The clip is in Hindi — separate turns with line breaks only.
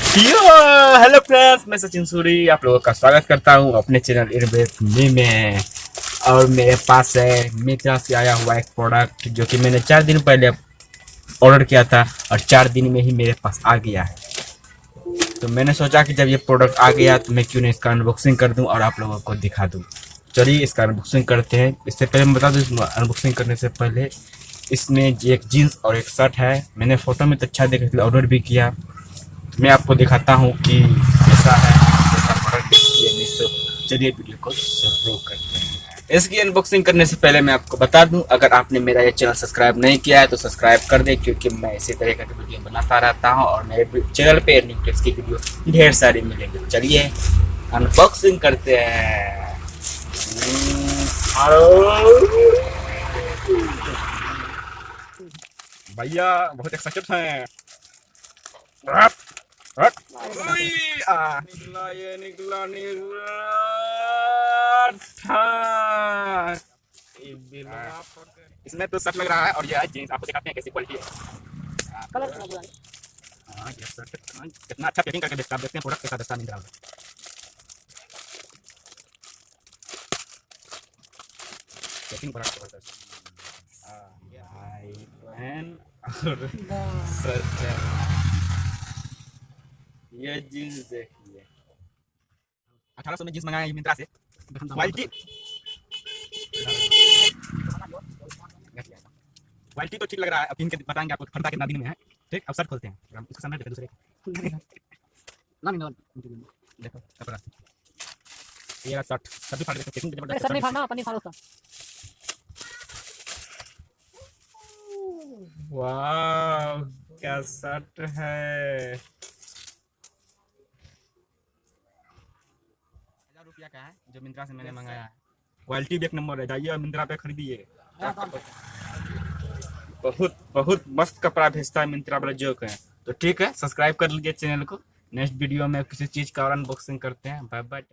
हेलो फ्रेंड्स, मैं सचिन सूरी आप लोगों का स्वागत करता हूं अपने चैनल इरवेथमी में। और मेरे पास है मित्रा से आया हुआ एक प्रोडक्ट जो कि मैंने 4 दिन पहले ऑर्डर किया था और 4 दिन में ही मेरे पास आ गया है। तो मैंने सोचा कि जब ये प्रोडक्ट आ गया तो मैं क्यों नहीं इसका अनबॉक्सिंग कर दूं और आप लोगों को दिखा दूं। चलिए इसका अनबॉक्सिंग करते हैं। इससे पहले मैं बता दूं, अनबॉक्सिंग करने से पहले इसमें एक जीन्स और एक शर्ट है। मैंने फोटो में तो अच्छा देखा इसलिए ऑर्डर भी किया। मैं आपको दिखाता हूँ कि कैसा है, कैसा प्रोडक्ट है मीशो। चलिए वीडियो को शुरू करते हैं। इसकी अनबॉक्सिंग करने से पहले मैं आपको बता दूं, अगर आपने मेरा ये चैनल सब्सक्राइब नहीं किया है तो सब्सक्राइब कर दें, क्योंकि मैं इसी तरह का वीडियो बनाता रहता हूँ और मेरे चैनल पे अर्निंग टिप्स की वीडियो ढेर सारी मिलेंगे। चलिए अनबॉक्सिंग करते हैं। भैया बहुत एक्साइटेड हैं। निकला इसमें तो सच लग रहा है और ये जीन्स आपको दिखाते हैं कैसी क्वालिटी है। हाँ ये शर्ट कितना अच्छा पैकिंग करके बेचता है। देखते हैं प्रोडक्ट कैसा दस्ता मिल रहा है। पैकिंग बड़ा जबरदस्त। और शर्ट है। ये जीन्स देखिए, 1800 में जीन्स मंगाया मिंत्रा से। क्वालिटी क्वालिटी तो ठीक लग रहा है। अब पहन के बताएंगे आपको खरीदा कितना दिन में है। ठीक, अब शर्ट खोलते हैं। हम इसके सामने देखते दूसरे देखो कपड़ा। ये रहा शर्ट। सभी फाड़ देते हैं। जबरदस्त
सर नहीं फाड़ना, अपन नहीं फाड़ो उसका।
वाह क्या शर्ट है। 1000 रुपया का है जो मिंत्रा से मैंने मंगाया है। क्वालिटी भी एक नंबर है। जाइए और मिंत्रा पे खरीदिए। बहुत बहुत मस्त कपड़ा भेजता है मिंत्रा वाला जो है। तो ठीक है, सब्सक्राइब कर लीजिए चैनल को। नेक्स्ट वीडियो में किसी चीज़ का और अनबॉक्सिंग करते हैं। Bye bye.